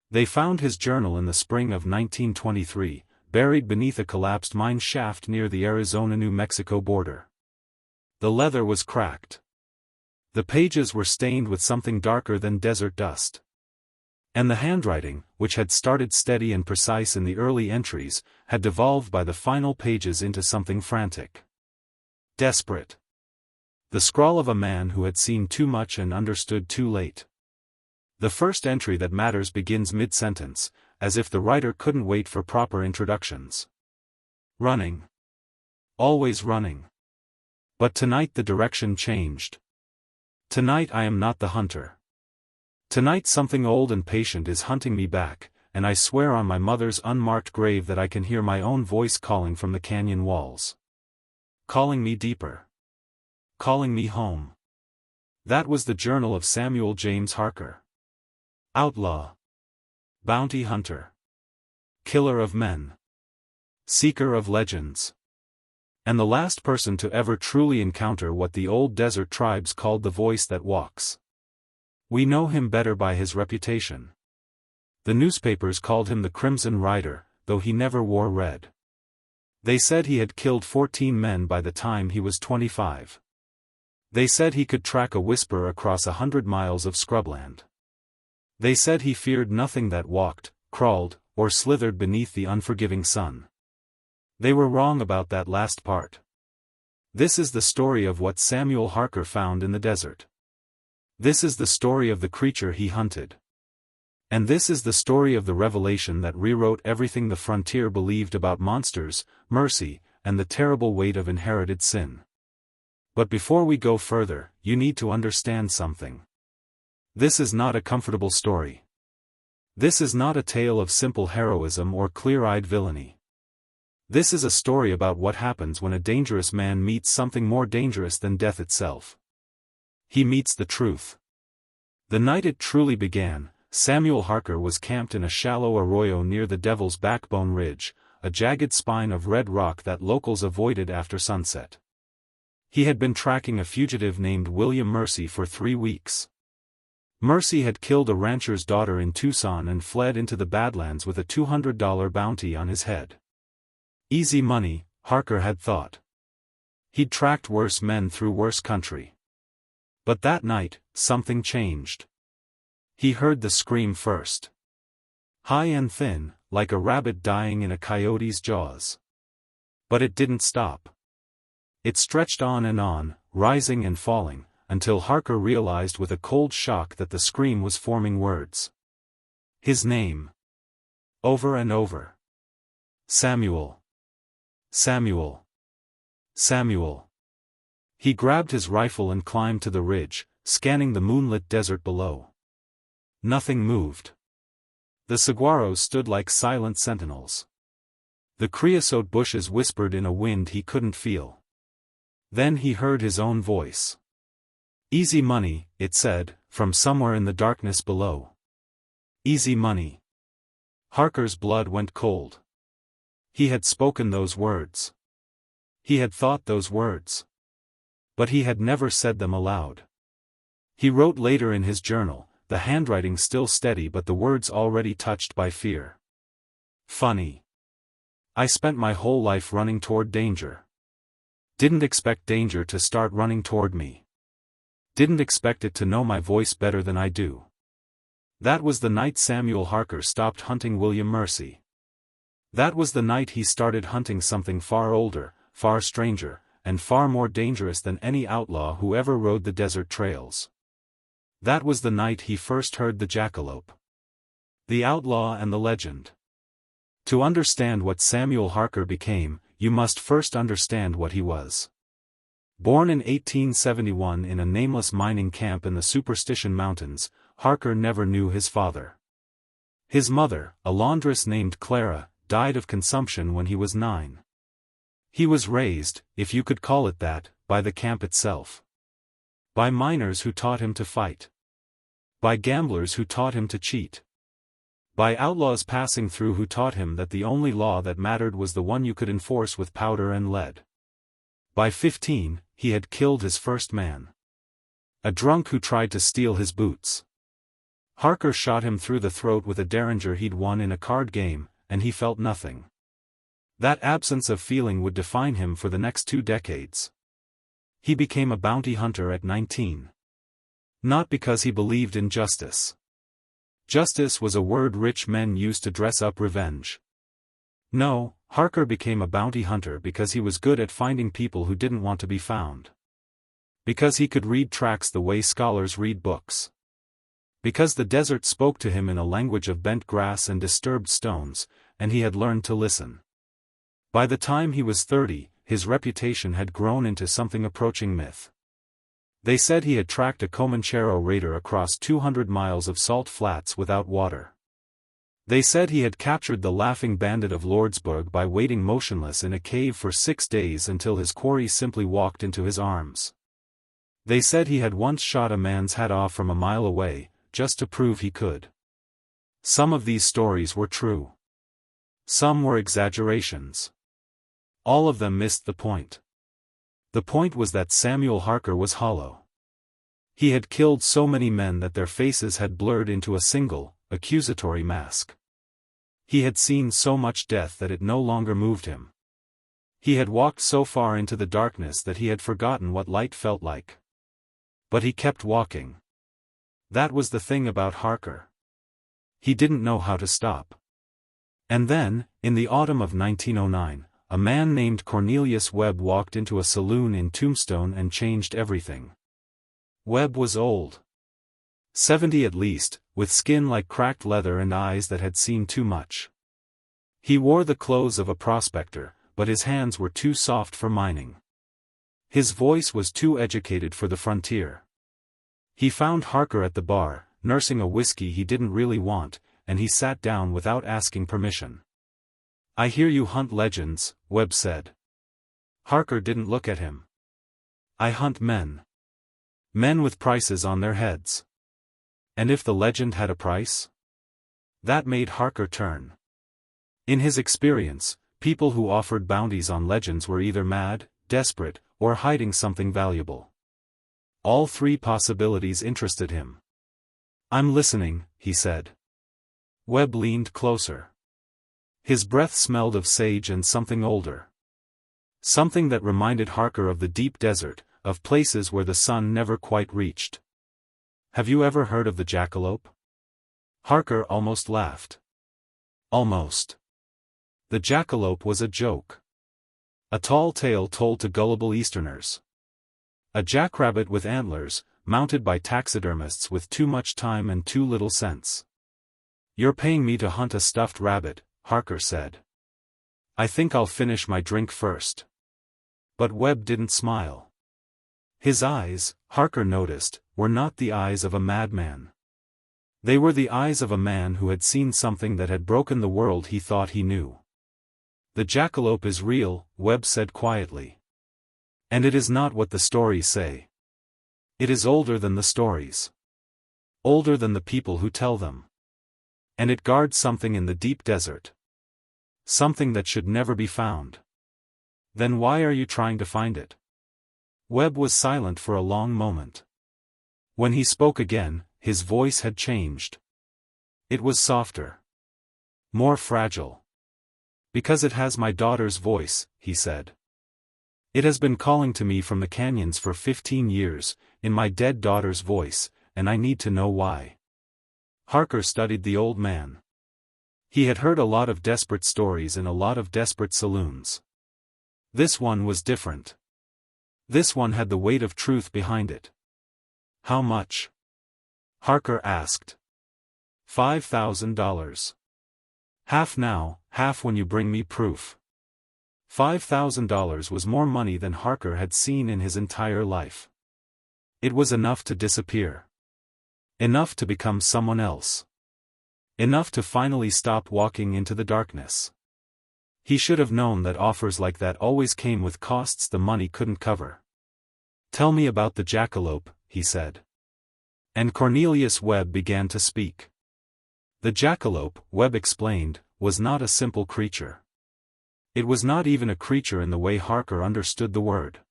They found his journal in the spring of 1923, buried beneath a collapsed mine shaft near the Arizona-New Mexico border. The leather was cracked. The pages were stained with something darker than desert dust. And the handwriting, which had started steady and precise in the early entries, had devolved by the final pages into something frantic. Desperate. The scrawl of a man who had seen too much and understood too late. The first entry that matters begins mid-sentence, as if the writer couldn't wait for proper introductions. Running. Always running. But tonight the direction changed. Tonight I am not the hunter. Tonight something old and patient is hunting me back, and I swear on my mother's unmarked grave that I can hear my own voice calling from the canyon walls. Calling me deeper. Calling me home. That was the journal of Samuel James Harker. Outlaw. Bounty hunter. Killer of men. Seeker of legends. And the last person to ever truly encounter what the old desert tribes called the voice that walks. We know him better by his reputation. The newspapers called him the Crimson Rider, though he never wore red. They said he had killed 14 men by the time he was 25. They said he could track a whisper across 100 miles of scrubland. They said he feared nothing that walked, crawled, or slithered beneath the unforgiving sun. They were wrong about that last part. This is the story of what Samuel Harker found in the desert. This is the story of the creature he hunted. And this is the story of the revelation that rewrote everything the frontier believed about monsters, mercy, and the terrible weight of inherited sin. But before we go further, you need to understand something. This is not a comfortable story. This is not a tale of simple heroism or clear-eyed villainy. This is a story about what happens when a dangerous man meets something more dangerous than death itself. He meets the truth. The night it truly began, Samuel Harker was camped in a shallow arroyo near the Devil's Backbone Ridge, a jagged spine of red rock that locals avoided after sunset. He had been tracking a fugitive named William Mercy for 3 weeks. Mercy had killed a rancher's daughter in Tucson and fled into the Badlands with a $200 bounty on his head. Easy money, Harker had thought. He'd tracked worse men through worse country. But that night, something changed. He heard the scream first. High and thin, like a rabbit dying in a coyote's jaws. But it didn't stop. It stretched on, rising and falling, until Harker realized with a cold shock that the scream was forming words. His name. Over and over. Samuel. Samuel. Samuel. He grabbed his rifle and climbed to the ridge, scanning the moonlit desert below. Nothing moved. The saguaros stood like silent sentinels. The creosote bushes whispered in a wind he couldn't feel. Then he heard his own voice. Easy money, it said, from somewhere in the darkness below. Easy money. Harker's blood went cold. He had spoken those words. He had thought those words. But he had never said them aloud. He wrote later in his journal, the handwriting still steady but the words already touched by fear. Funny. I spent my whole life running toward danger. Didn't expect danger to start running toward me. Didn't expect it to know my voice better than I do. That was the night Samuel Harker stopped hunting William Mercy. That was the night he started hunting something far older, far stranger, and far more dangerous than any outlaw who ever rode the desert trails. That was the night he first heard the jackalope. The outlaw and the legend. To understand what Samuel Harker became, you must first understand what he was. Born in 1871 in a nameless mining camp in the Superstition Mountains, Harker never knew his father. His mother, a laundress named Clara, died of consumption when he was 9. He was raised, if you could call it that, by the camp itself. By miners who taught him to fight. By gamblers who taught him to cheat. By outlaws passing through who taught him that the only law that mattered was the one you could enforce with powder and lead. By 15, he had killed his first man. A drunk who tried to steal his boots. Harker shot him through the throat with a derringer he'd won in a card game, and he felt nothing. That absence of feeling would define him for the next 2 decades. He became a bounty hunter at 19. Not because he believed in justice. Justice was a word rich men used to dress up revenge. No, Harker became a bounty hunter because he was good at finding people who didn't want to be found. Because he could read tracks the way scholars read books. Because the desert spoke to him in a language of bent grass and disturbed stones, and he had learned to listen. By the time he was 30, his reputation had grown into something approaching myth. They said he had tracked a Comanchero raider across 200 miles of salt flats without water. They said he had captured the laughing bandit of Lordsburg by waiting motionless in a cave for 6 days until his quarry simply walked into his arms. They said he had once shot a man's head off from a mile away, just to prove he could. Some of these stories were true. Some were exaggerations. All of them missed the point. The point was that Samuel Harker was hollow. He had killed so many men that their faces had blurred into a single, accusatory mask. He had seen so much death that it no longer moved him. He had walked so far into the darkness that he had forgotten what light felt like. But he kept walking. That was the thing about Harker. He didn't know how to stop. And then, in the autumn of 1909, a man named Cornelius Webb walked into a saloon in Tombstone and changed everything. Webb was old. 70 at least, with skin like cracked leather and eyes that had seen too much. He wore the clothes of a prospector, but his hands were too soft for mining. His voice was too educated for the frontier. He found Harker at the bar, nursing a whiskey he didn't really want, and he sat down without asking permission. "I hear you hunt legends," Webb said. Harker didn't look at him. "I hunt men. Men with prices on their heads." And if the legend had a price? That made Harker turn. In his experience, people who offered bounties on legends were either mad, desperate, or hiding something valuable. All 3 possibilities interested him. "I'm listening," he said. Webb leaned closer. His breath smelled of sage and something older. Something that reminded Harker of the deep desert, of places where the sun never quite reached. "Have you ever heard of the Jackalope?" Harker almost laughed. Almost. The Jackalope was a joke. A tall tale told to gullible Easterners. A jackrabbit with antlers, mounted by taxidermists with too much time and too little sense. "You're paying me to hunt a stuffed rabbit," Harker said. "I think I'll finish my drink first." But Webb didn't smile. His eyes, Harker noticed, were not the eyes of a madman. They were the eyes of a man who had seen something that had broken the world he thought he knew. "The jackalope is real," Webb said quietly. "And it is not what the stories say. It is older than the stories. Older than the people who tell them. And it guards something in the deep desert. Something that should never be found. Then why are you trying to find it?" Webb was silent for a long moment. When he spoke again, his voice had changed. It was softer. More fragile. "Because it has my daughter's voice," he said. "It has been calling to me from the canyons for 15 years, in my dead daughter's voice, and I need to know why." Harker studied the old man. He had heard a lot of desperate stories in a lot of desperate saloons. This one was different. This one had the weight of truth behind it. "How much?" Harker asked. $5,000. Half now, half when you bring me proof." $5,000 was more money than Harker had seen in his entire life. It was enough to disappear. Enough to become someone else. Enough to finally stop walking into the darkness. He should have known that offers like that always came with costs the money couldn't cover. "Tell me about the jackalope," he said. And Cornelius Webb began to speak. The jackalope, Webb explained, was not a simple creature. It was not even a creature in the way Harker understood the word.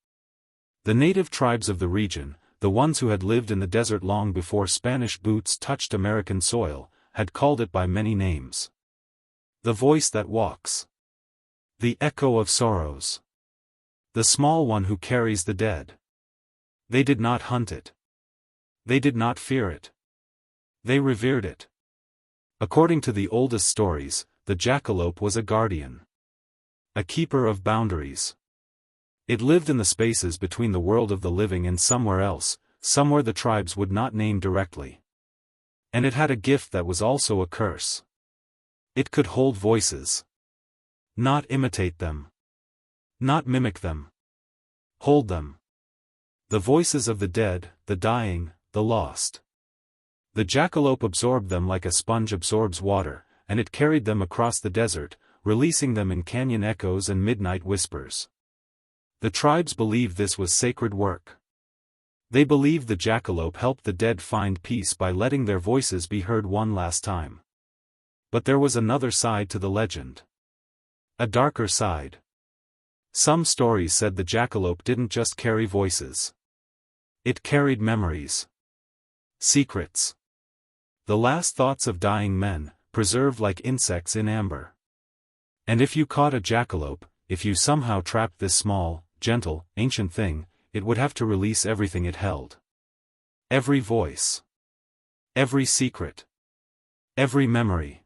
The native tribes of the region, the ones who had lived in the desert long before Spanish boots touched American soil, had called it by many names. The voice that walks. The echo of sorrows. The small one who carries the dead. They did not hunt it. They did not fear it. They revered it. According to the oldest stories, the jackalope was a guardian. A keeper of boundaries. It lived in the spaces between the world of the living and somewhere else, somewhere the tribes would not name directly. And it had a gift that was also a curse. It could hold voices. Not imitate them. Not mimic them. Hold them. The voices of the dead, the dying, the lost. The jackalope absorbed them like a sponge absorbs water, and it carried them across the desert, releasing them in canyon echoes and midnight whispers. The tribes believed this was sacred work. They believed the jackalope helped the dead find peace by letting their voices be heard one last time. But there was another side to the legend. A darker side. Some stories said the jackalope didn't just carry voices. It carried memories. Secrets. The last thoughts of dying men, preserved like insects in amber. And if you caught a jackalope, if you somehow trapped this small, gentle, ancient thing, it would have to release everything it held. Every voice. Every secret. Every memory.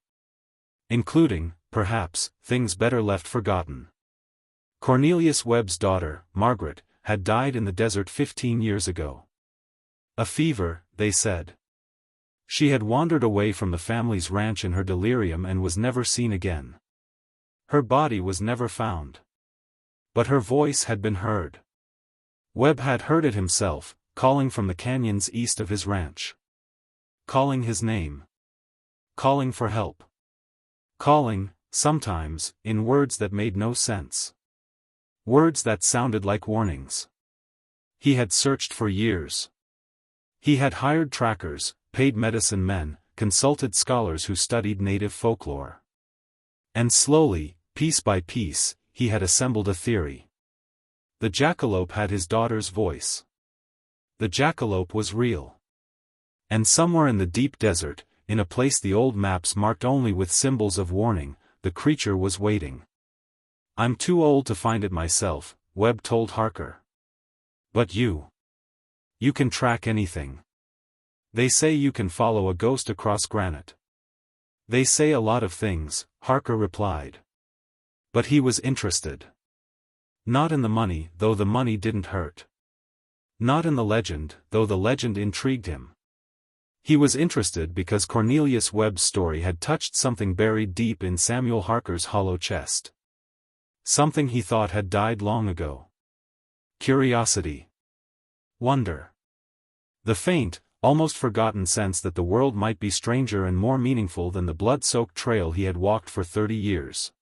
Including, perhaps, things better left forgotten. Cornelius Webb's daughter, Margaret, had died in the desert 15 years ago. A fever, they said. She had wandered away from the family's ranch in her delirium and was never seen again. Her body was never found. But her voice had been heard. Webb had heard it himself, calling from the canyons east of his ranch. Calling his name. Calling for help. Calling, sometimes, in words that made no sense. Words that sounded like warnings. He had searched for years. He had hired trackers, paid medicine men, consulted scholars who studied native folklore. And slowly, piece by piece, he had assembled a theory. The jackalope had his daughter's voice. The jackalope was real. And somewhere in the deep desert, in a place the old maps marked only with symbols of warning, the creature was waiting. "I'm too old to find it myself," Webb told Harker. "But you can track anything. They say you can follow a ghost across granite." "They say a lot of things," Harker replied. But he was interested. Not in the money, though the money didn't hurt. Not in the legend, though the legend intrigued him. He was interested because Cornelius Webb's story had touched something buried deep in Samuel Harker's hollow chest. Something he thought had died long ago. Curiosity. Wonder. The faint, almost forgotten sense that the world might be stranger and more meaningful than the blood-soaked trail he had walked for 30 years.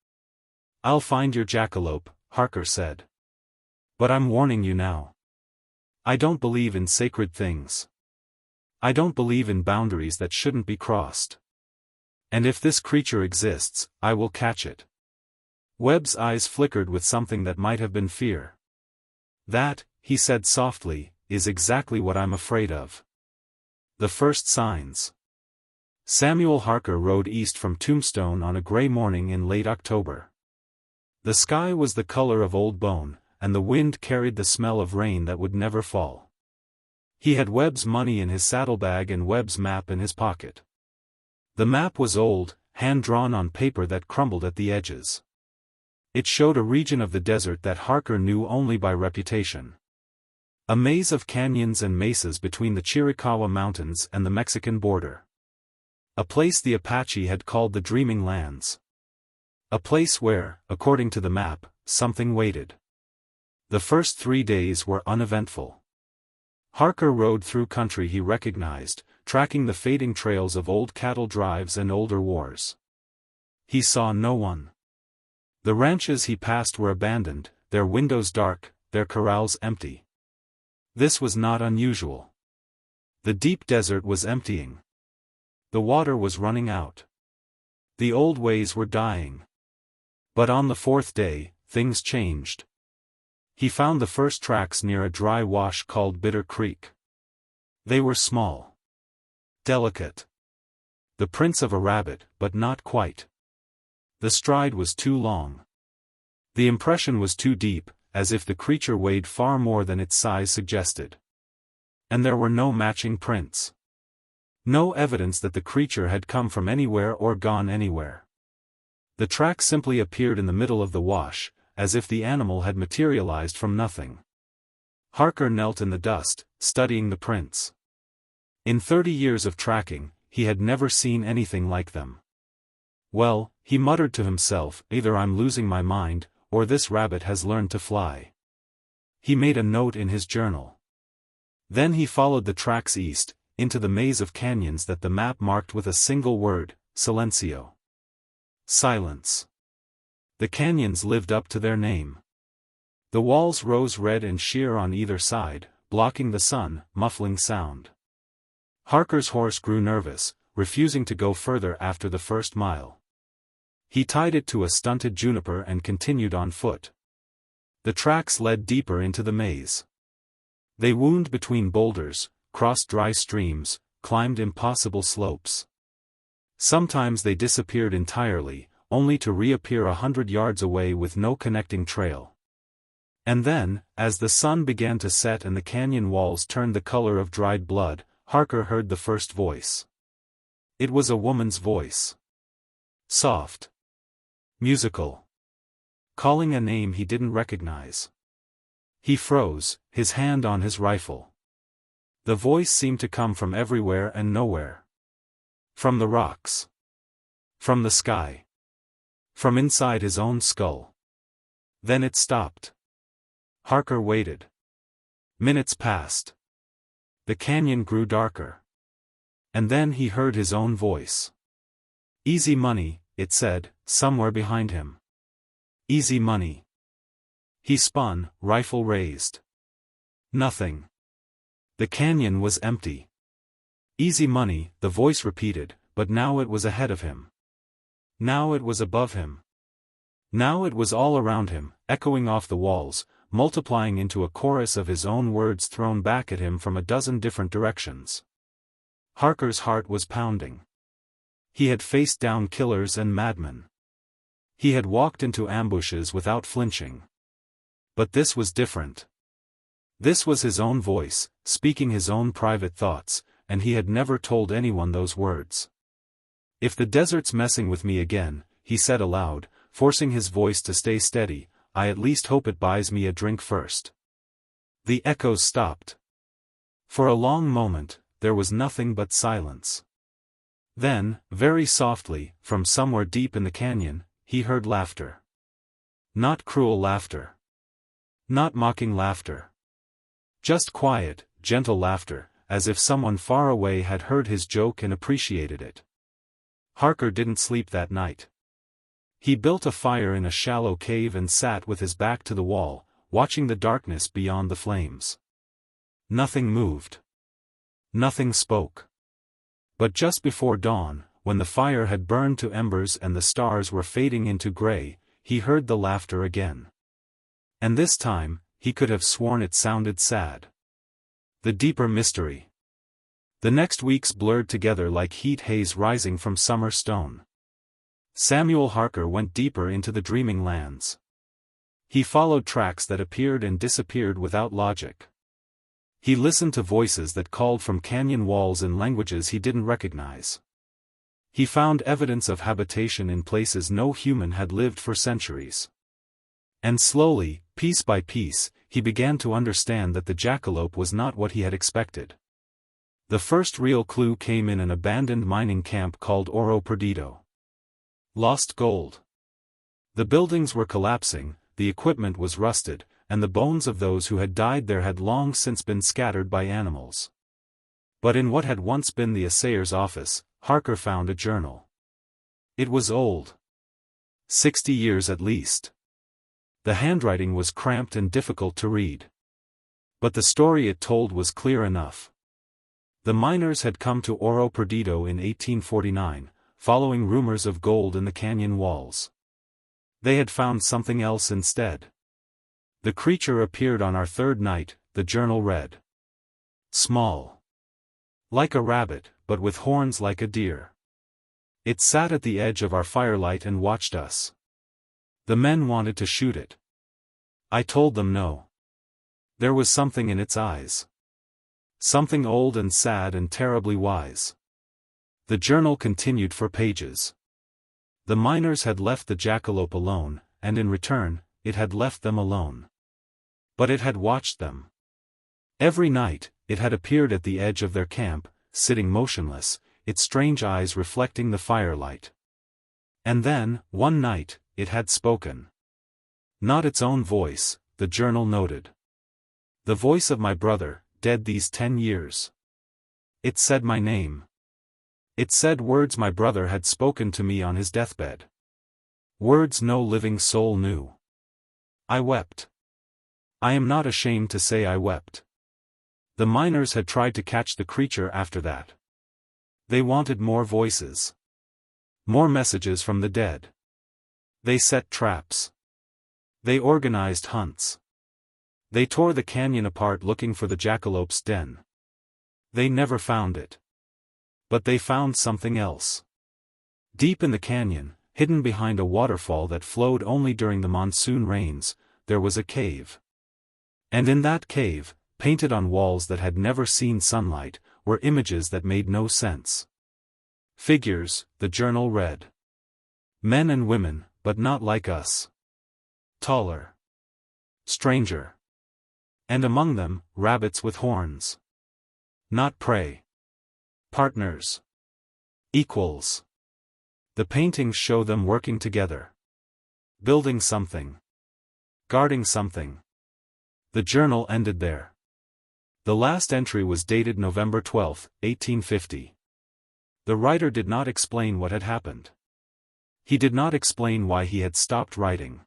"I'll find your jackalope," Harker said. "But I'm warning you now. I don't believe in sacred things. I don't believe in boundaries that shouldn't be crossed. And if this creature exists, I will catch it." Webb's eyes flickered with something that might have been fear. "That," he said softly, "is exactly what I'm afraid of." The first signs. Samuel Harker rode east from Tombstone on a gray morning in late October. The sky was the color of old bone, and the wind carried the smell of rain that would never fall. He had Webb's money in his saddlebag and Webb's map in his pocket. The map was old, hand-drawn on paper that crumbled at the edges. It showed a region of the desert that Harker knew only by reputation. A maze of canyons and mesas between the Chiricahua Mountains and the Mexican border. A place the Apache had called the Dreaming Lands. A place where, according to the map, something waited. The first 3 days were uneventful. Harker rode through country he recognized, tracking the fading trails of old cattle drives and older wars. He saw no one. The ranches he passed were abandoned, their windows dark, their corrals empty. This was not unusual. The deep desert was emptying. The water was running out. The old ways were dying. But on the 4th day, things changed. He found the first tracks near a dry wash called Bitter Creek. They were small. Delicate. The prints of a rabbit, but not quite. The stride was too long. The impression was too deep, as if the creature weighed far more than its size suggested. And there were no matching prints. No evidence that the creature had come from anywhere or gone anywhere. The track simply appeared in the middle of the wash, as if the animal had materialized from nothing. Harker knelt in the dust, studying the prints. In 30 years of tracking, he had never seen anything like them. Well, he muttered to himself, either I'm losing my mind, or this rabbit has learned to fly. He made a note in his journal. Then he followed the tracks east, into the maze of canyons that the map marked with a single word, silencio. Silence. The canyons lived up to their name. The walls rose red and sheer on either side, blocking the sun, muffling sound. Harker's horse grew nervous, refusing to go further after the first mile. He tied it to a stunted juniper and continued on foot. The tracks led deeper into the maze. They wound between boulders, crossed dry streams, climbed impossible slopes. Sometimes they disappeared entirely, only to reappear 100 yards away with no connecting trail. And then, as the sun began to set and the canyon walls turned the color of dried blood, Harker heard the first voice. It was a woman's voice. Soft. Musical. Calling a name he didn't recognize. He froze, his hand on his rifle. The voice seemed to come from everywhere and nowhere. From the rocks. From the sky. From inside his own skull. Then it stopped. Harker waited. Minutes passed. The canyon grew darker. And then he heard his own voice. Easy money, it said, somewhere behind him. Easy money. He spun, rifle raised. Nothing. The canyon was empty. Easy money, the voice repeated, but now it was ahead of him. Now it was above him. Now it was all around him, echoing off the walls, multiplying into a chorus of his own words thrown back at him from a dozen different directions. Harker's heart was pounding. He had faced down killers and madmen. He had walked into ambushes without flinching. But this was different. This was his own voice, speaking his own private thoughts, and he had never told anyone those words. If the desert's messing with me again, he said aloud, forcing his voice to stay steady, I at least hope it buys me a drink first. The echoes stopped. For a long moment, there was nothing but silence. Then, very softly, from somewhere deep in the canyon, he heard laughter. Not cruel laughter. Not mocking laughter. Just quiet, gentle laughter, as if someone far away had heard his joke and appreciated it. Harker didn't sleep that night. He built a fire in a shallow cave and sat with his back to the wall, watching the darkness beyond the flames. Nothing moved. Nothing spoke. But just before dawn, when the fire had burned to embers and the stars were fading into gray, he heard the laughter again. And this time, he could have sworn it sounded sad. The deeper mystery. The next weeks blurred together like heat haze rising from summer stone. Samuel Harker went deeper into the dreaming lands. He followed tracks that appeared and disappeared without logic. He listened to voices that called from canyon walls in languages he didn't recognize. He found evidence of habitation in places no human had lived for centuries. And slowly, piece by piece, he began to understand that the jackalope was not what he had expected. The first real clue came in an abandoned mining camp called Oro Perdido. Lost gold. The buildings were collapsing, the equipment was rusted, and the bones of those who had died there had long since been scattered by animals. But in what had once been the assayer's office, Harker found a journal. It was old. 60 years at least. The handwriting was cramped and difficult to read. But the story it told was clear enough. The miners had come to Oro Perdido in 1849, following rumors of gold in the canyon walls. They had found something else instead. The creature appeared on our third night, the journal read. Small. Like a rabbit, but with horns like a deer. It sat at the edge of our firelight and watched us. The men wanted to shoot it. I told them no. There was something in its eyes. Something old and sad and terribly wise. The journal continued for pages. The miners had left the jackalope alone, and in return, it had left them alone. But it had watched them. Every night, it had appeared at the edge of their camp, sitting motionless, its strange eyes reflecting the firelight. And then, one night, it had spoken. Not its own voice, the journal noted. The voice of my brother, dead these 10 years. It said my name. It said words my brother had spoken to me on his deathbed. Words no living soul knew. I wept. I am not ashamed to say I wept. The miners had tried to catch the creature after that. They wanted more voices. More messages from the dead. They set traps. They organized hunts. They tore the canyon apart looking for the jackalope's den. They never found it. But they found something else. Deep in the canyon, hidden behind a waterfall that flowed only during the monsoon rains, there was a cave. And in that cave, painted on walls that had never seen sunlight, were images that made no sense. Figures, the journal read. Men and women, but not like us. Taller. Stranger. And among them, rabbits with horns. Not prey. Partners. Equals. The paintings show them working together. Building something. Guarding something. The journal ended there. The last entry was dated November 12, 1850. The writer did not explain what had happened. He did not explain why he had stopped writing.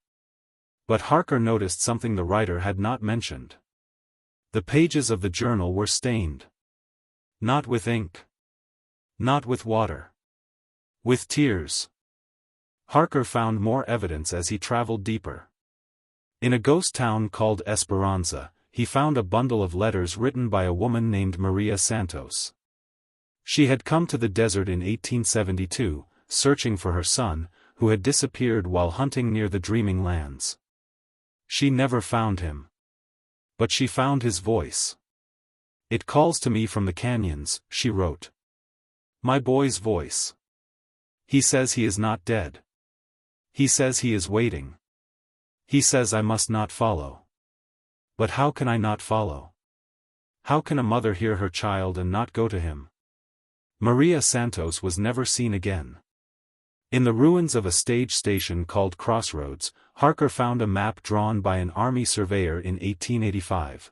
But Harker noticed something the writer had not mentioned. The pages of the journal were stained. Not with ink. Not with water. With tears. Harker found more evidence as he traveled deeper. In a ghost town called Esperanza, he found a bundle of letters written by a woman named Maria Santos. She had come to the desert in 1872, searching for her son, who had disappeared while hunting near the Dreaming Lands. She never found him. But she found his voice. It calls to me from the canyons, she wrote. My boy's voice. He says he is not dead. He says he is waiting. He says I must not follow. But how can I not follow? How can a mother hear her child and not go to him? Maria Santos was never seen again. In the ruins of a stage station called Crossroads, Harker found a map drawn by an army surveyor in 1885.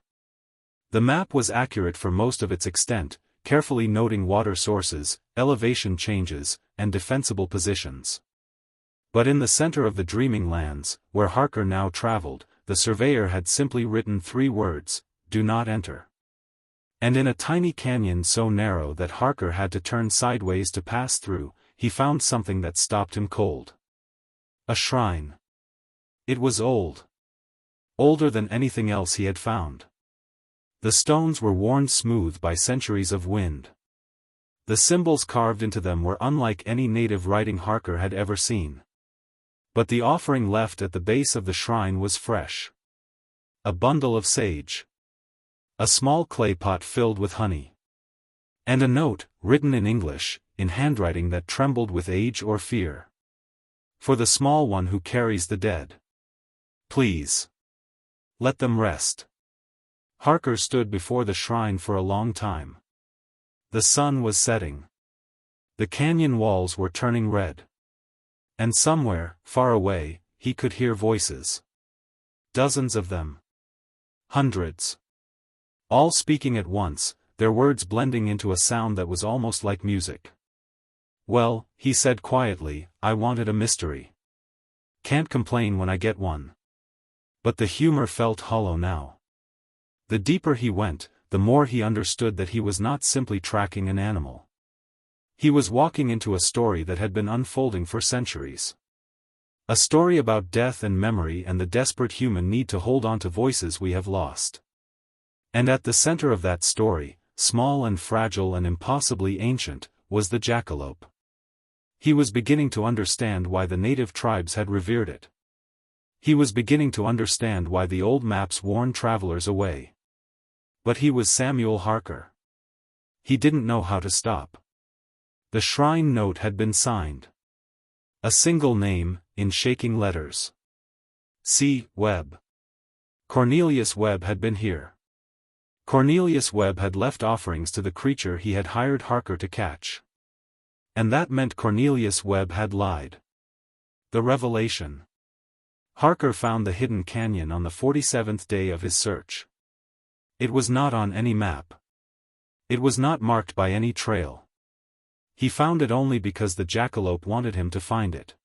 The map was accurate for most of its extent, carefully noting water sources, elevation changes, and defensible positions. But in the center of the Dreaming Lands, where Harker now traveled, the surveyor had simply written 3 words, "Do not enter." And in a tiny canyon so narrow that Harker had to turn sideways to pass through, he found something that stopped him cold. A shrine. It was old. Older than anything else he had found. The stones were worn smooth by centuries of wind. The symbols carved into them were unlike any native writing Harker had ever seen. But the offering left at the base of the shrine was fresh. A bundle of sage. A small clay pot filled with honey. And a note, written in English, in handwriting that trembled with age or fear. For the small one who carries the dead. Please. Let them rest. Harker stood before the shrine for a long time. The sun was setting. The canyon walls were turning red. And somewhere, far away, he could hear voices. Dozens of them. Hundreds. All speaking at once, their words blending into a sound that was almost like music. Well, he said quietly, I wanted a mystery. Can't complain when I get one. But the humor felt hollow now. The deeper he went, the more he understood that he was not simply tracking an animal. He was walking into a story that had been unfolding for centuries. A story about death and memory and the desperate human need to hold on to voices we have lost. And at the center of that story, small and fragile and impossibly ancient, was the jackalope. He was beginning to understand why the native tribes had revered it. He was beginning to understand why the old maps warned travelers away. But he was Samuel Harker. He didn't know how to stop. The shrine note had been signed. A single name, in shaking letters. C. Webb. Cornelius Webb had been here. Cornelius Webb had left offerings to the creature he had hired Harker to catch. And that meant Cornelius Webb had lied. The revelation. Harker found the hidden canyon on the 47th day of his search. It was not on any map. It was not marked by any trail. He found it only because the jackalope wanted him to find it.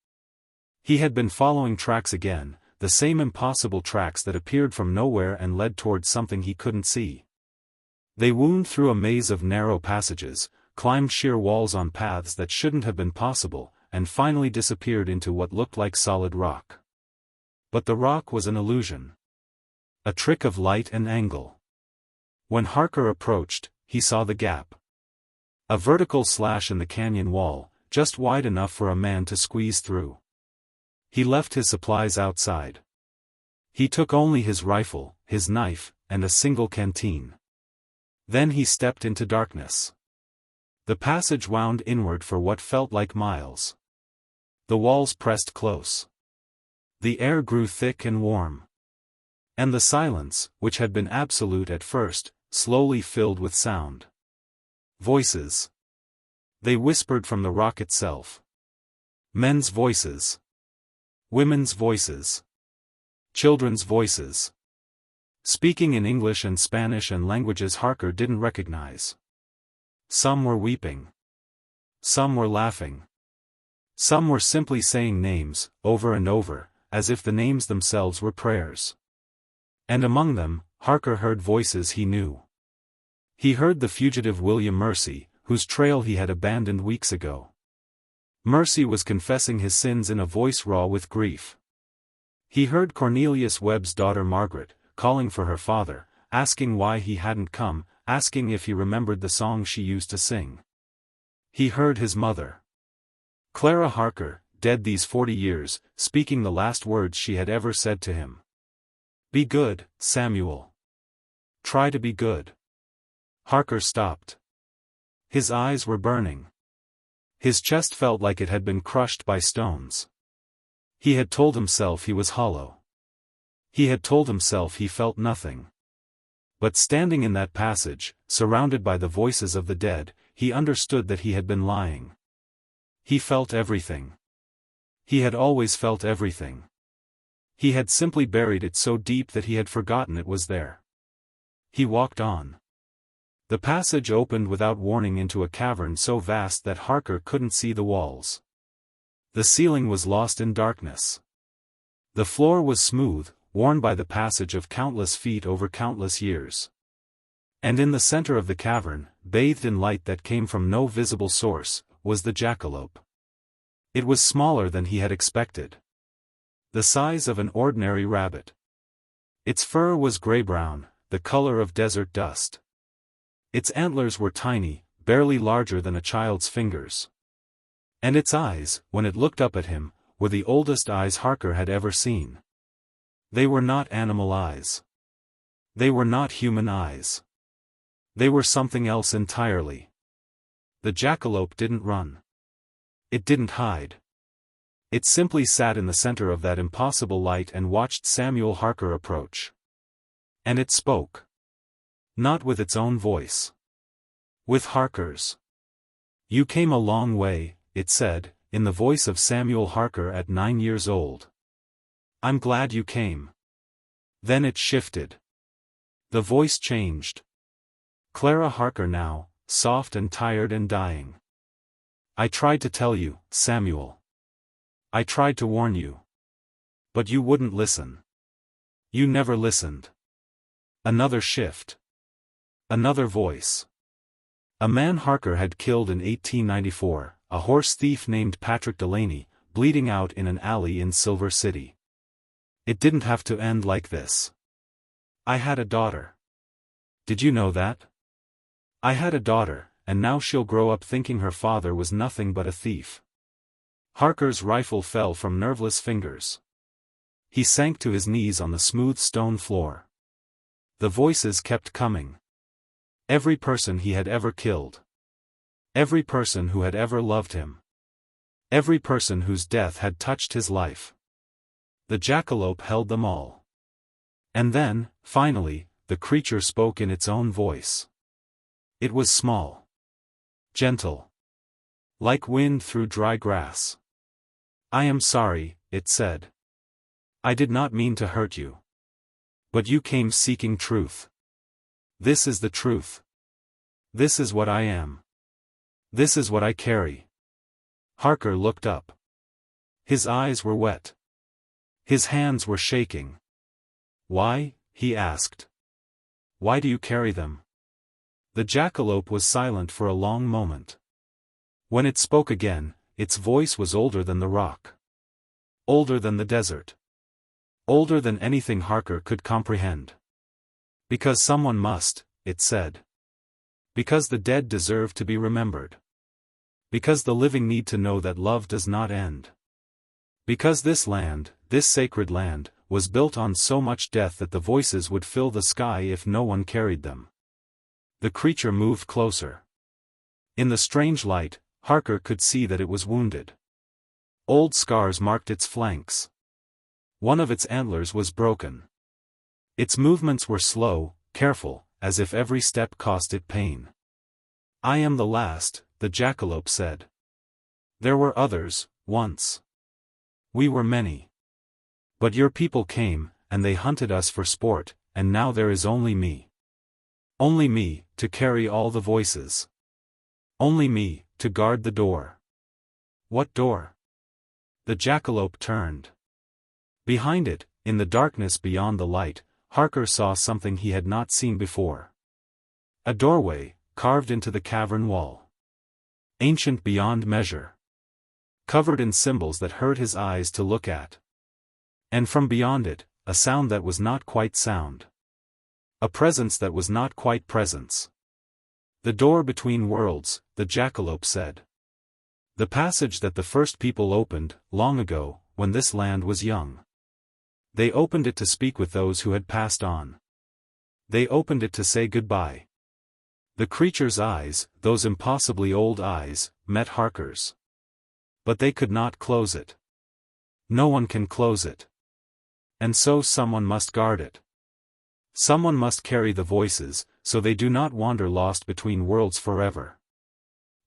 He had been following tracks again, the same impossible tracks that appeared from nowhere and led towards something he couldn't see. They wound through a maze of narrow passages, climbed sheer walls on paths that shouldn't have been possible, and finally disappeared into what looked like solid rock. But the rock was an illusion. A trick of light and angle. When Harker approached, he saw the gap. A vertical slash in the canyon wall, just wide enough for a man to squeeze through. He left his supplies outside. He took only his rifle, his knife, and a single canteen. Then he stepped into darkness. The passage wound inward for what felt like miles. The walls pressed close. The air grew thick and warm. And the silence, which had been absolute at first, slowly filled with sound. Voices. They whispered from the rock itself. Men's voices. Women's voices. Children's voices. Speaking in English and Spanish and languages Harker didn't recognize. Some were weeping. Some were laughing. Some were simply saying names, over and over, as if the names themselves were prayers. And among them, Harker heard voices he knew. He heard the fugitive William Mercy, whose trail he had abandoned weeks ago. Mercy was confessing his sins in a voice raw with grief. He heard Cornelius Webb's daughter Margaret, calling for her father, asking why he hadn't come, asking if he remembered the song she used to sing. He heard his mother, Clara Harker, dead these 40 years, speaking the last words she had ever said to him. "Be good, Samuel. Try to be good." Harker stopped. His eyes were burning. His chest felt like it had been crushed by stones. He had told himself he was hollow. He had told himself he felt nothing. But standing in that passage, surrounded by the voices of the dead, he understood that he had been lying. He felt everything. He had always felt everything. He had simply buried it so deep that he had forgotten it was there. He walked on. The passage opened without warning into a cavern so vast that Harker couldn't see the walls. The ceiling was lost in darkness. The floor was smooth, worn by the passage of countless feet over countless years. And in the center of the cavern, bathed in light that came from no visible source, was the jackalope. It was smaller than he had expected. The size of an ordinary rabbit. Its fur was gray-brown, the color of desert dust. Its antlers were tiny, barely larger than a child's fingers. And its eyes, when it looked up at him, were the oldest eyes Harker had ever seen. They were not animal eyes. They were not human eyes. They were something else entirely. The jackalope didn't run. It didn't hide. It simply sat in the center of that impossible light and watched Samuel Harker approach. And it spoke. Not with its own voice. With Harker's. "You came a long way," it said, in the voice of Samuel Harker at 9 years old. "I'm glad you came." Then it shifted. The voice changed. Clara Harker now, soft and tired and dying. "I tried to tell you, Samuel. I tried to warn you. But you wouldn't listen. You never listened." Another shift. Another voice. A man Harker had killed in 1894, a horse thief named Patrick Delaney, bleeding out in an alley in Silver City. "It didn't have to end like this. I had a daughter. Did you know that? I had a daughter, and now she'll grow up thinking her father was nothing but a thief. Harker's rifle fell from nerveless fingers. He sank to his knees on the smooth stone floor. The voices kept coming. Every person he had ever killed. Every person who had ever loved him. Every person whose death had touched his life. The jackalope held them all. And then, finally, the creature spoke in its own voice. It was small. Gentle. Like wind through dry grass. I am sorry, it said. I did not mean to hurt you. But you came seeking truth. This is the truth. This is what I am. This is what I carry. Harker looked up. His eyes were wet. His hands were shaking. Why? He asked. Why do you carry them? The jackalope was silent for a long moment. When it spoke again, its voice was older than the rock. Older than the desert. Older than anything Harker could comprehend. Because someone must, it said. Because the dead deserve to be remembered. Because the living need to know that love does not end. Because this land, this sacred land, was built on so much death that the voices would fill the sky if no one carried them. The creature moved closer. In the strange light, Harker could see that it was wounded. Old scars marked its flanks. One of its antlers was broken. Its movements were slow, careful, as if every step cost it pain. I am the last, the jackalope said. There were others, once. We were many. But your people came, and they hunted us for sport, and now there is only me. Only me, to carry all the voices. Only me, to guard the door. What door? The jackalope turned. Behind it, in the darkness beyond the light, Harker saw something he had not seen before. A doorway, carved into the cavern wall. Ancient beyond measure. Covered in symbols that hurt his eyes to look at. And from beyond it, a sound that was not quite sound. A presence that was not quite presence. The door between worlds, the jackalope said. The passage that the first people opened, long ago, when this land was young. They opened it to speak with those who had passed on. They opened it to say goodbye. The creature's eyes, those impossibly old eyes, met Harker's. But they could not close it. No one can close it. And so someone must guard it. Someone must carry the voices, so they do not wander lost between worlds forever.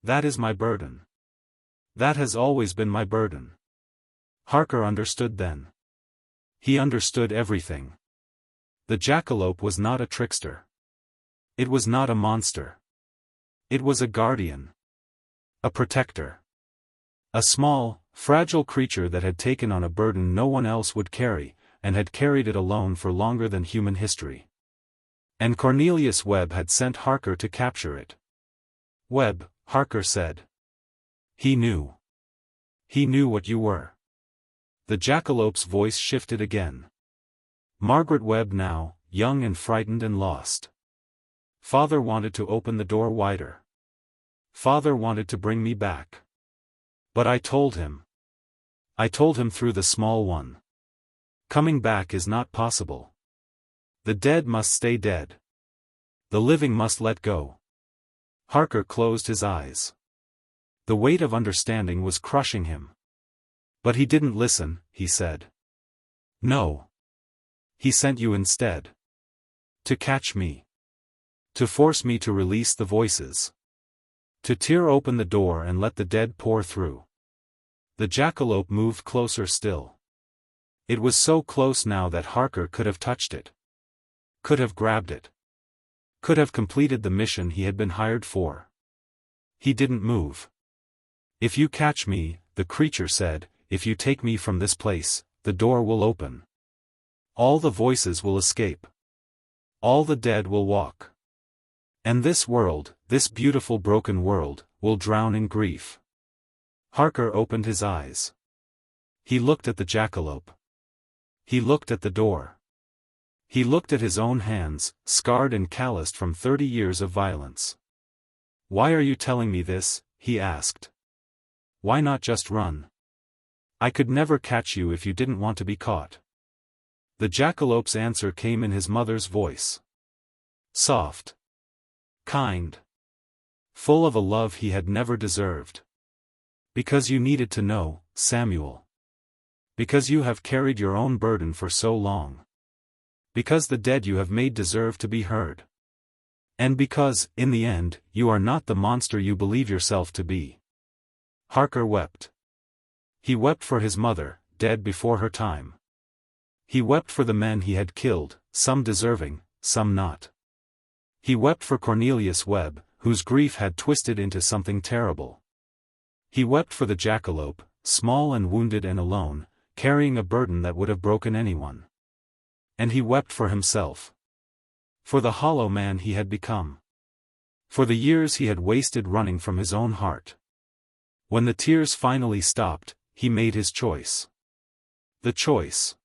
That is my burden. That has always been my burden. Harker understood then. He understood everything. The jackalope was not a trickster. It was not a monster. It was a guardian. A protector. A small, fragile creature that had taken on a burden no one else would carry, and had carried it alone for longer than human history. And Cornelius Webb had sent Harker to capture it. Webb, Harker said. He knew. He knew what you were. The jackalope's voice shifted again. Margaret Webb now, young and frightened and lost. Father wanted to open the door wider. Father wanted to bring me back. But I told him. I told him through the small one. Coming back is not possible. The dead must stay dead. The living must let go. Harker closed his eyes. The weight of understanding was crushing him. But he didn't listen, he said. No. He sent you instead. To catch me. To force me to release the voices. To tear open the door and let the dead pour through. The jackalope moved closer still. It was so close now that Harker could have touched it. Could have grabbed it. Could have completed the mission he had been hired for. He didn't move. If you catch me, the creature said, if you take me from this place, the door will open. All the voices will escape. All the dead will walk. And this world, this beautiful broken world, will drown in grief. Harker opened his eyes. He looked at the jackalope. He looked at the door. He looked at his own hands, scarred and calloused from 30 years of violence. "Why are you telling me this?" he asked. "Why not just run? I could never catch you if you didn't want to be caught." The jackalope's answer came in his mother's voice. Soft. Kind. Full of a love he had never deserved. "Because you needed to know, Samuel. Because you have carried your own burden for so long. Because the dead you have made deserve to be heard. And because, in the end, you are not the monster you believe yourself to be." Harker wept. He wept for his mother, dead before her time. He wept for the men he had killed, some deserving, some not. He wept for Cornelius Webb, whose grief had twisted into something terrible. He wept for the jackalope, small and wounded and alone, carrying a burden that would have broken anyone. And he wept for himself. For the hollow man he had become. For the years he had wasted running from his own heart. When the tears finally stopped, he made his choice. The choice.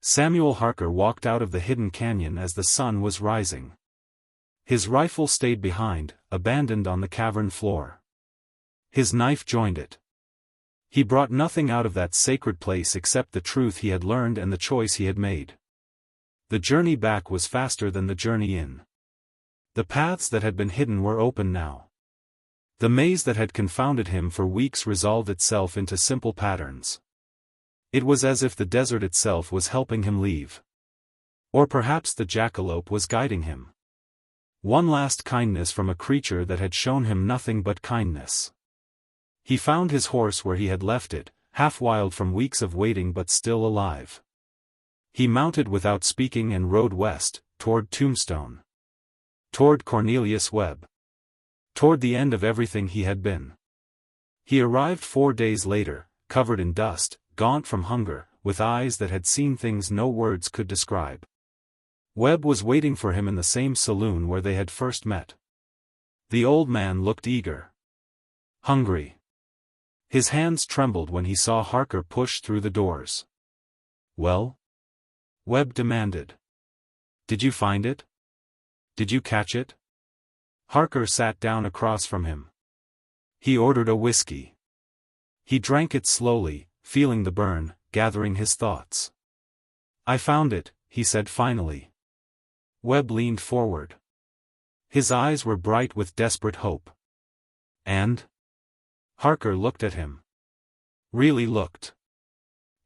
Samuel Harker walked out of the hidden canyon as the sun was rising. His rifle stayed behind, abandoned on the cavern floor. His knife joined it. He brought nothing out of that sacred place except the truth he had learned and the choice he had made. The journey back was faster than the journey in. The paths that had been hidden were open now. The maze that had confounded him for weeks resolved itself into simple patterns. It was as if the desert itself was helping him leave. Or perhaps the jackalope was guiding him. One last kindness from a creature that had shown him nothing but kindness. He found his horse where he had left it, half wild from weeks of waiting but still alive. He mounted without speaking and rode west, toward Tombstone. Toward Cornelius Webb. Toward the end of everything he had been. He arrived 4 days later, covered in dust, gaunt from hunger, with eyes that had seen things no words could describe. Webb was waiting for him in the same saloon where they had first met. The old man looked eager. Hungry. His hands trembled when he saw Harker push through the doors. "Well?" Webb demanded. "Did you find it? Did you catch it?" Harker sat down across from him. He ordered a whiskey. He drank it slowly, feeling the burn, gathering his thoughts. "I found it," he said finally. Webb leaned forward. His eyes were bright with desperate hope. "And?" Harker looked at him. Really looked.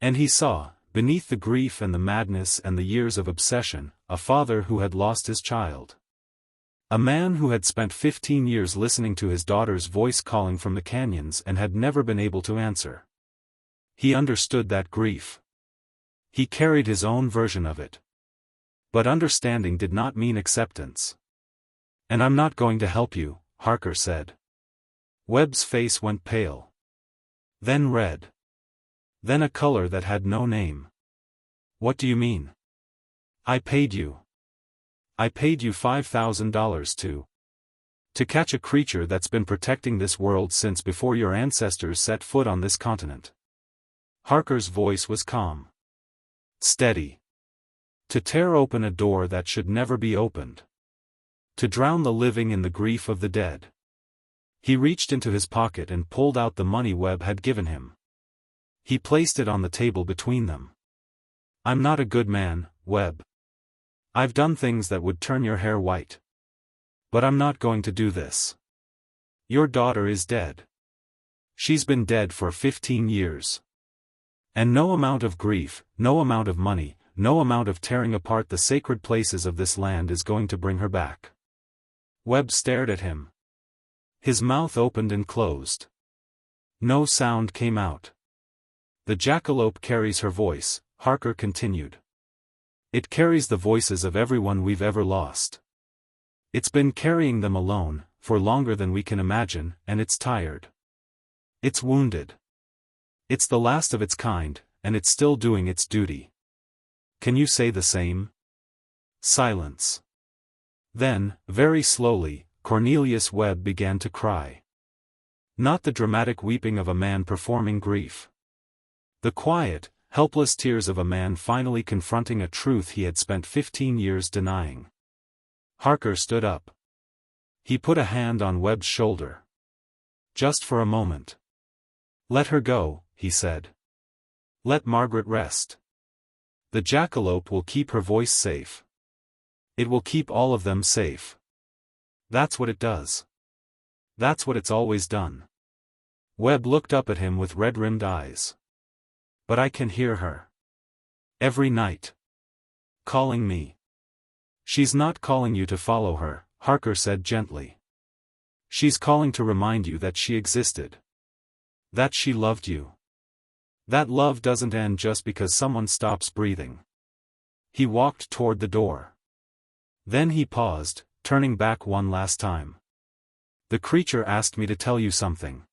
And he saw, beneath the grief and the madness and the years of obsession, a father who had lost his child. A man who had spent 15 years listening to his daughter's voice calling from the canyons and had never been able to answer. He understood that grief. He carried his own version of it. But understanding did not mean acceptance. "And I'm not going to help you," Harker said. Webb's face went pale. Then red. Then a color that had no name. "What do you mean?" "I paid you. I paid you $5,000 to catch a creature that's been protecting this world since before your ancestors set foot on this continent." Harker's voice was calm. Steady. "To tear open a door that should never be opened. To drown the living in the grief of the dead." He reached into his pocket and pulled out the money Webb had given him. He placed it on the table between them. "I'm not a good man, Webb. I've done things that would turn your hair white. But I'm not going to do this. Your daughter is dead. She's been dead for 15 years. And no amount of grief, no amount of money, no amount of tearing apart the sacred places of this land is going to bring her back." Webb stared at him. His mouth opened and closed. No sound came out. "The jackalope carries her voice," Harker continued. "It carries the voices of everyone we've ever lost. It's been carrying them alone, for longer than we can imagine, and it's tired. It's wounded. It's the last of its kind, and it's still doing its duty. Can you say the same?" Silence. Then, very slowly, Cornelius Webb began to cry. Not the dramatic weeping of a man performing grief. The quiet, helpless tears of a man finally confronting a truth he had spent 15 years denying. Harker stood up. He put a hand on Webb's shoulder. Just for a moment. Let her go, he said. Let Margaret rest. The jackalope will keep her voice safe. It will keep all of them safe. That's what it does. That's what it's always done. Webb looked up at him with red-rimmed eyes. But I can hear her. Every night. Calling me. She's not calling you to follow her, Harker said gently. She's calling to remind you that she existed. That she loved you. That love doesn't end just because someone stops breathing. He walked toward the door. Then he paused, turning back one last time. The creature asked me to tell you something.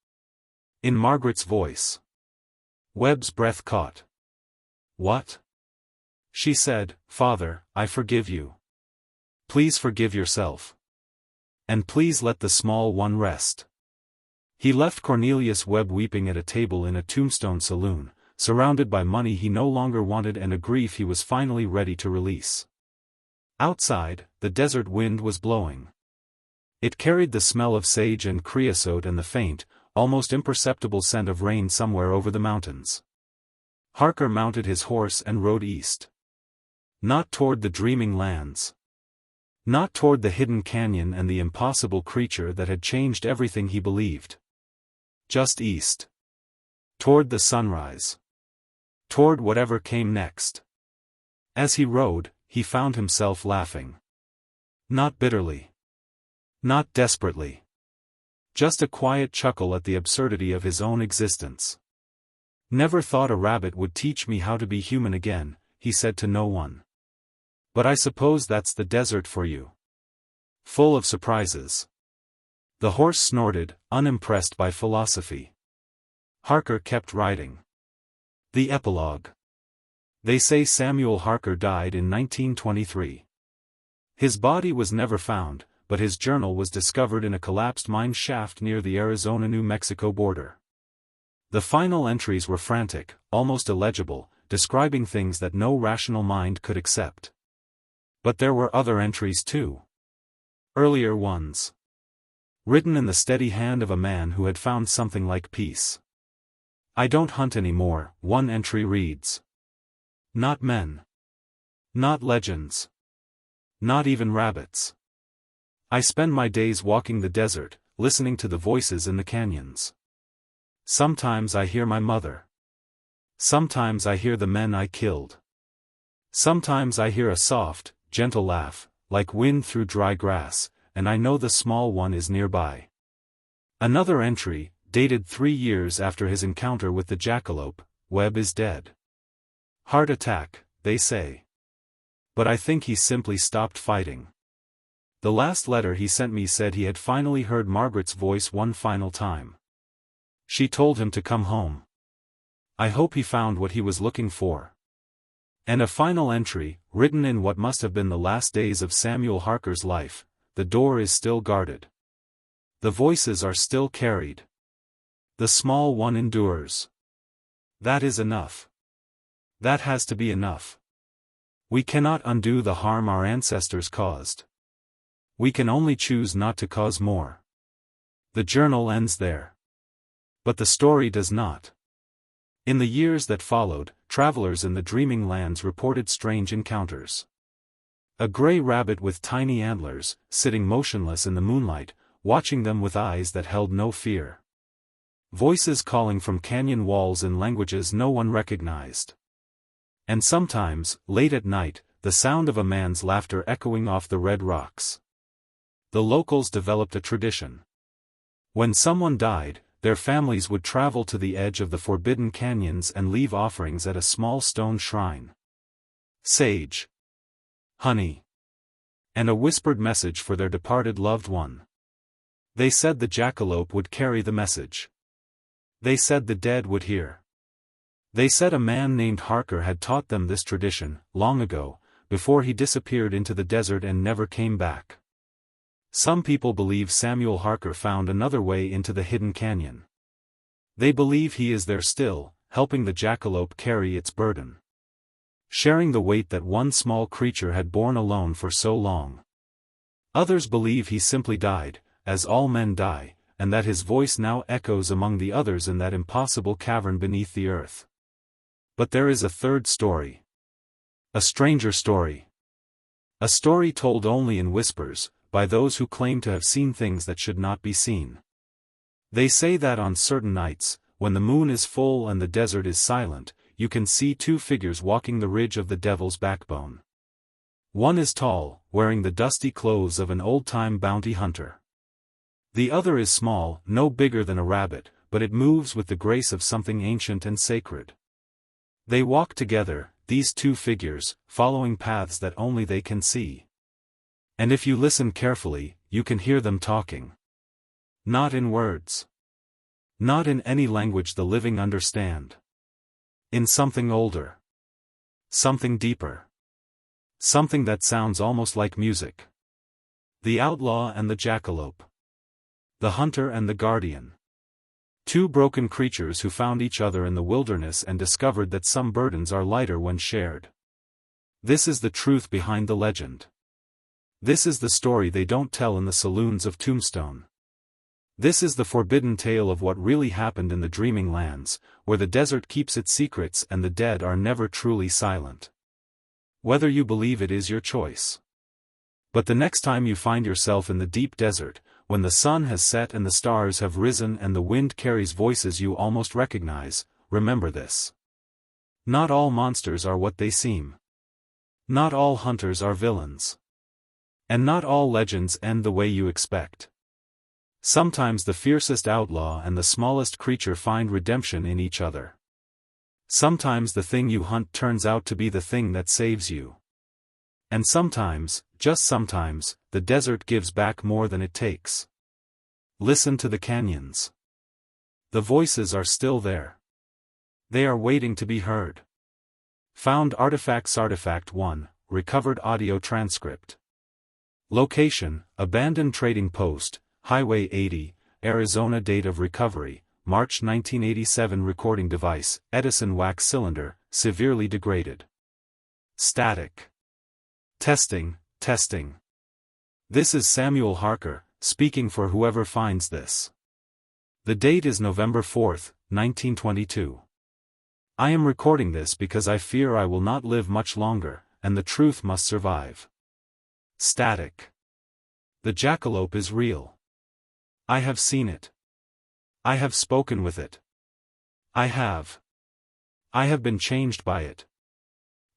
In Margaret's voice. Webb's breath caught. What? She said, Father, I forgive you. Please forgive yourself. And please let the small one rest. He left Cornelius Webb weeping at a table in a Tombstone saloon, surrounded by money he no longer wanted and a grief he was finally ready to release. Outside, the desert wind was blowing. It carried the smell of sage and creosote and the faint, almost imperceptible scent of rain somewhere over the mountains. Harker mounted his horse and rode east. Not toward the dreaming lands. Not toward the hidden canyon and the impossible creature that had changed everything he believed. Just east. Toward the sunrise. Toward whatever came next. As he rode, he found himself laughing. Not bitterly. Not desperately. Just a quiet chuckle at the absurdity of his own existence. Never thought a rabbit would teach me how to be human again, he said to no one. But I suppose that's the desert for you. Full of surprises. The horse snorted, unimpressed by philosophy. Harker kept riding. The epilogue. They say Samuel Harker died in 1923. His body was never found, but his journal was discovered in a collapsed mine shaft near the Arizona-New Mexico border. The final entries were frantic, almost illegible, describing things that no rational mind could accept. But there were other entries too. Earlier ones. Written in the steady hand of a man who had found something like peace. I don't hunt anymore, one entry reads. Not men. Not legends. Not even rabbits. I spend my days walking the desert, listening to the voices in the canyons. Sometimes I hear my mother. Sometimes I hear the men I killed. Sometimes I hear a soft, gentle laugh, like wind through dry grass, and I know the small one is nearby. Another entry, dated 3 years after his encounter with the jackalope, Webb is dead. Heart attack, they say. But I think he simply stopped fighting. The last letter he sent me said he had finally heard Margaret's voice one final time. She told him to come home. I hope he found what he was looking for. And a final entry, written in what must have been the last days of Samuel Harker's life, the door is still guarded. The voices are still carried. The small one endures. That is enough. That has to be enough. We cannot undo the harm our ancestors caused. We can only choose not to cause more. The journal ends there. But the story does not. In the years that followed, travelers in the dreaming lands reported strange encounters. A gray rabbit with tiny antlers, sitting motionless in the moonlight, watching them with eyes that held no fear. Voices calling from canyon walls in languages no one recognized. And sometimes, late at night, the sound of a man's laughter echoing off the red rocks. The locals developed a tradition. When someone died, their families would travel to the edge of the forbidden canyons and leave offerings at a small stone shrine. Sage, honey, and a whispered message for their departed loved one. They said the jackalope would carry the message. They said the dead would hear. They said a man named Harker had taught them this tradition, long ago, before he disappeared into the desert and never came back. Some people believe Samuel Harker found another way into the hidden canyon. They believe he is there still, helping the jackalope carry its burden. Sharing the weight that one small creature had borne alone for so long. Others believe he simply died, as all men die, and that his voice now echoes among the others in that impossible cavern beneath the earth. But there is a third story. A stranger story. A story told only in whispers, by those who claim to have seen things that should not be seen. They say that on certain nights, when the moon is full and the desert is silent, you can see two figures walking the ridge of the devil's backbone. One is tall, wearing the dusty clothes of an old-time bounty hunter. The other is small, no bigger than a rabbit, but it moves with the grace of something ancient and sacred. They walk together, these two figures, following paths that only they can see. And if you listen carefully, you can hear them talking. Not in words. Not in any language the living understand. In something older. Something deeper. Something that sounds almost like music. The outlaw and the jackalope. The hunter and the guardian. Two broken creatures who found each other in the wilderness and discovered that some burdens are lighter when shared. This is the truth behind the legend. This is the story they don't tell in the saloons of Tombstone. This is the forbidden tale of what really happened in the dreaming lands, where the desert keeps its secrets and the dead are never truly silent. Whether you believe it is your choice. But the next time you find yourself in the deep desert, when the sun has set and the stars have risen and the wind carries voices you almost recognize, remember this. Not all monsters are what they seem. Not all hunters are villains. And not all legends end the way you expect. Sometimes the fiercest outlaw and the smallest creature find redemption in each other. Sometimes the thing you hunt turns out to be the thing that saves you. And sometimes, just sometimes, the desert gives back more than it takes. Listen to the canyons. The voices are still there. They are waiting to be heard. Found artifacts. Artifact 1, recovered audio transcript. Location, abandoned trading post, Highway 80, Arizona. Date of recovery, March 1987. Recording device, Edison wax cylinder, severely degraded. Static. Testing. This is Samuel Harker, speaking for whoever finds this. The date is November 4, 1922. I am recording this because I fear I will not live much longer, and the truth must survive. Static. The jackalope is real. I have seen it. I have spoken with it. I have been changed by it.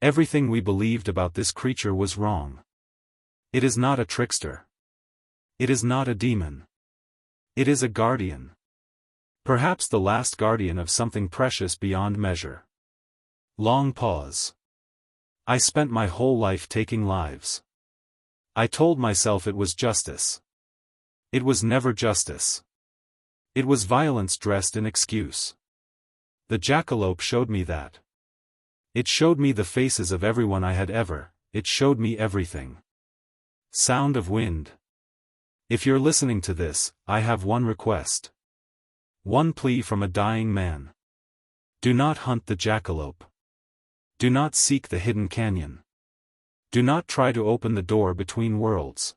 Everything we believed about this creature was wrong. It is not a trickster. It is not a demon. It is a guardian. Perhaps the last guardian of something precious beyond measure. Long pause. I spent my whole life taking lives. I told myself it was justice. It was never justice. It was violence dressed in excuse. The jackalope showed me that. It showed me the faces of everyone I had ever, it showed me everything. Sound of wind. If you're listening to this, I have one request. One plea from a dying man. Do not hunt the jackalope. Do not seek the hidden canyon. Do not try to open the door between worlds.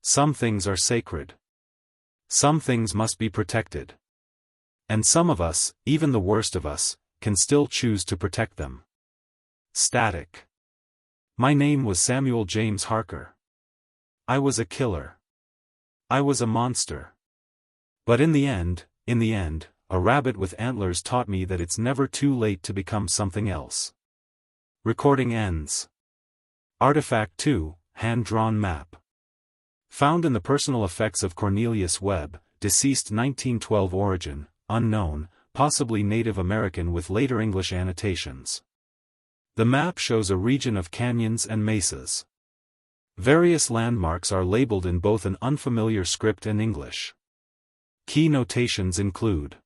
Some things are sacred. Some things must be protected. And some of us, even the worst of us, can still choose to protect them. Static. My name was Samuel James Harker. I was a killer. I was a monster. But in the end, a rabbit with antlers taught me that it's never too late to become something else. Recording ends. Artifact 2, hand-drawn map. Found in the personal effects of Cornelius Webb, deceased 1912 origin, unknown, possibly Native American with later English annotations. The map shows a region of canyons and mesas. Various landmarks are labeled in both an unfamiliar script and English. Key notations include: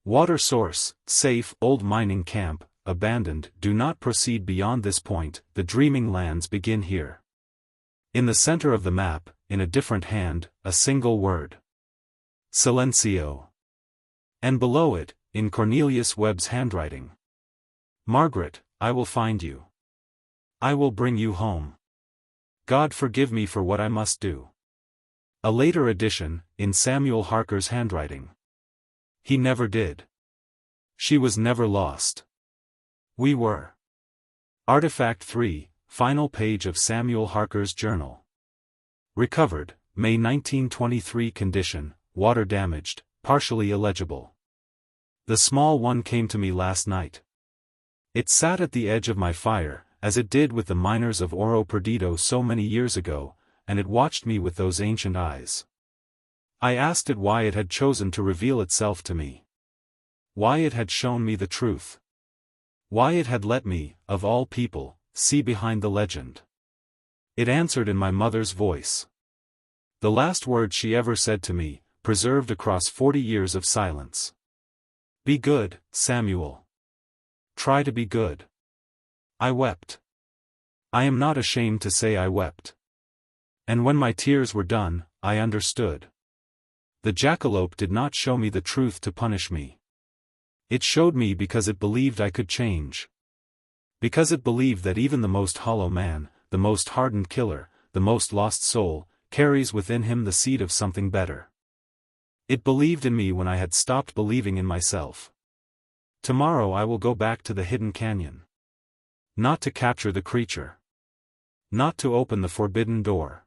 water source, safe, old mining camp, abandoned, do not proceed beyond this point, the dreaming lands begin here. In the center of the map, in a different hand, a single word. Silencio. And below it, in Cornelius Webb's handwriting: Margaret, I will find you. I will bring you home. God forgive me for what I must do. A later edition, in Samuel Harker's handwriting. He never did. She was never lost. We were. Artifact 3, final page of Samuel Harker's journal. Recovered, May 1923. Condition, water damaged, partially illegible. The small one came to me last night. It sat at the edge of my fire, as it did with the miners of Oro Perdido so many years ago, and it watched me with those ancient eyes. I asked it why it had chosen to reveal itself to me. Why it had shown me the truth. Why it had let me, of all people, see behind the legend. It answered in my mother's voice. The last word she ever said to me, preserved across 40 years of silence. Be good, Samuel. Try to be good. I wept. I am not ashamed to say I wept. And when my tears were done, I understood. The jackalope did not show me the truth to punish me. It showed me because it believed I could change. Because it believed that even the most hollow man, the most hardened killer, the most lost soul, carries within him the seed of something better. It believed in me when I had stopped believing in myself. Tomorrow I will go back to the hidden canyon. Not to capture the creature. Not to open the forbidden door.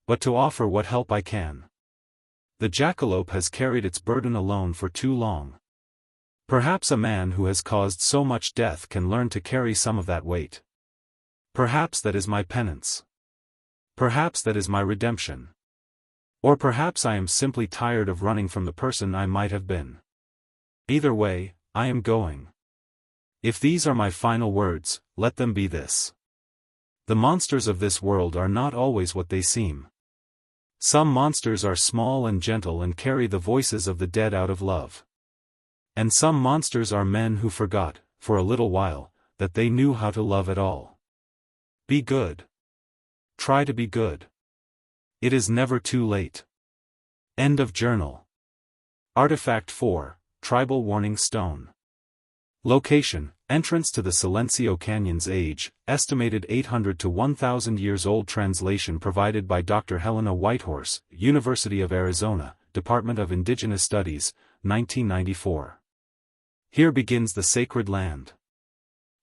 But to offer what help I can. The jackalope has carried its burden alone for too long. Perhaps a man who has caused so much death can learn to carry some of that weight. Perhaps that is my penance. Perhaps that is my redemption. Or perhaps I am simply tired of running from the person I might have been. Either way, I am going. If these are my final words, let them be this. The monsters of this world are not always what they seem. Some monsters are small and gentle and carry the voices of the dead out of love. And some monsters are men who forgot, for a little while, that they knew how to love at all. Be good. Try to be good. It is never too late. End of journal. Artifact 4, Tribal Warning Stone. Location, entrance to the Silencio Canyon's age, estimated 800 to 1,000 years old. Translation provided by Dr. Helena Whitehorse, University of Arizona, Department of Indigenous Studies, 1994. Here begins the sacred land.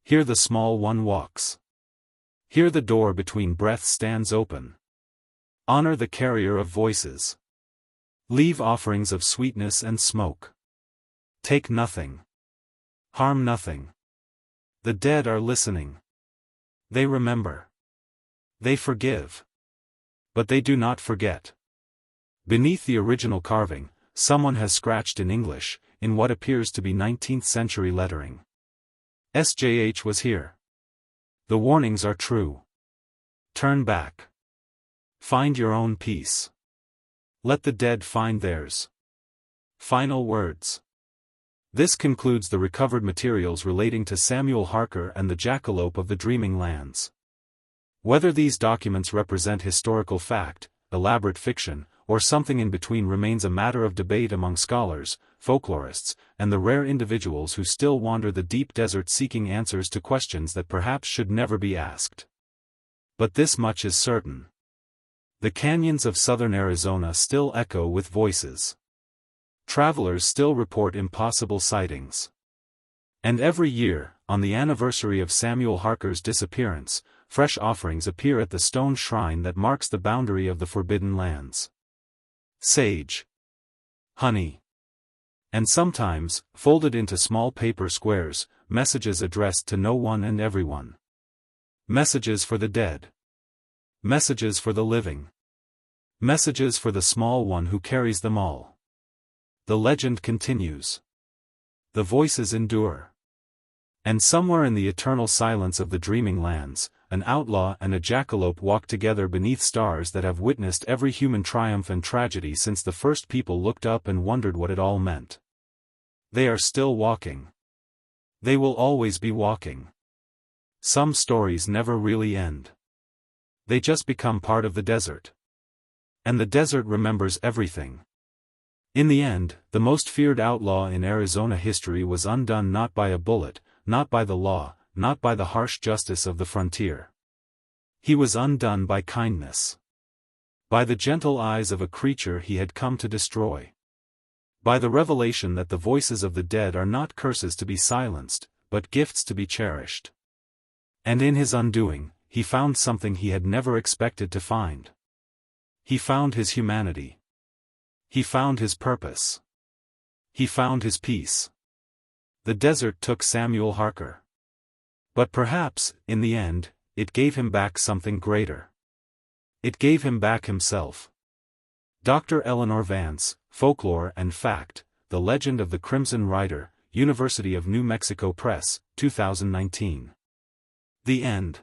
Here the small one walks. Here the door between breaths stands open. Honor the carrier of voices. Leave offerings of sweetness and smoke. Take nothing. Harm nothing. The dead are listening. They remember. They forgive. But they do not forget. Beneath the original carving, someone has scratched in English, in what appears to be 19th century lettering. SJH was here. The warnings are true. Turn back. Find your own peace. Let the dead find theirs. Final words. This concludes the recovered materials relating to Samuel Harker and the Jackalope of the Dreaming Lands. Whether these documents represent historical fact, elaborate fiction, or something in between remains a matter of debate among scholars, folklorists, and the rare individuals who still wander the deep desert seeking answers to questions that perhaps should never be asked. But this much is certain. The canyons of southern Arizona still echo with voices. Travelers still report impossible sightings. And every year, on the anniversary of Samuel Harker's disappearance, fresh offerings appear at the stone shrine that marks the boundary of the Forbidden Lands. Sage. Honey. And sometimes, folded into small paper squares, messages addressed to no one and everyone. Messages for the dead. Messages for the living. Messages for the small one who carries them all. The legend continues. The voices endure. And somewhere in the eternal silence of the dreaming lands, an outlaw and a jackalope walk together beneath stars that have witnessed every human triumph and tragedy since the first people looked up and wondered what it all meant. They are still walking. They will always be walking. Some stories never really end. They just become part of the desert. And the desert remembers everything. In the end, the most feared outlaw in Arizona history was undone not by a bullet, not by the law, not by the harsh justice of the frontier. He was undone by kindness. By the gentle eyes of a creature he had come to destroy. By the revelation that the voices of the dead are not curses to be silenced, but gifts to be cherished. And in his undoing, he found something he had never expected to find. He found his humanity. He found his purpose. He found his peace. The desert took Samuel Harker. But perhaps, in the end, it gave him back something greater. It gave him back himself. Dr. Eleanor Vance, Folklore and Fact, The Legend of the Crimson Rider, University of New Mexico Press, 2019. The end.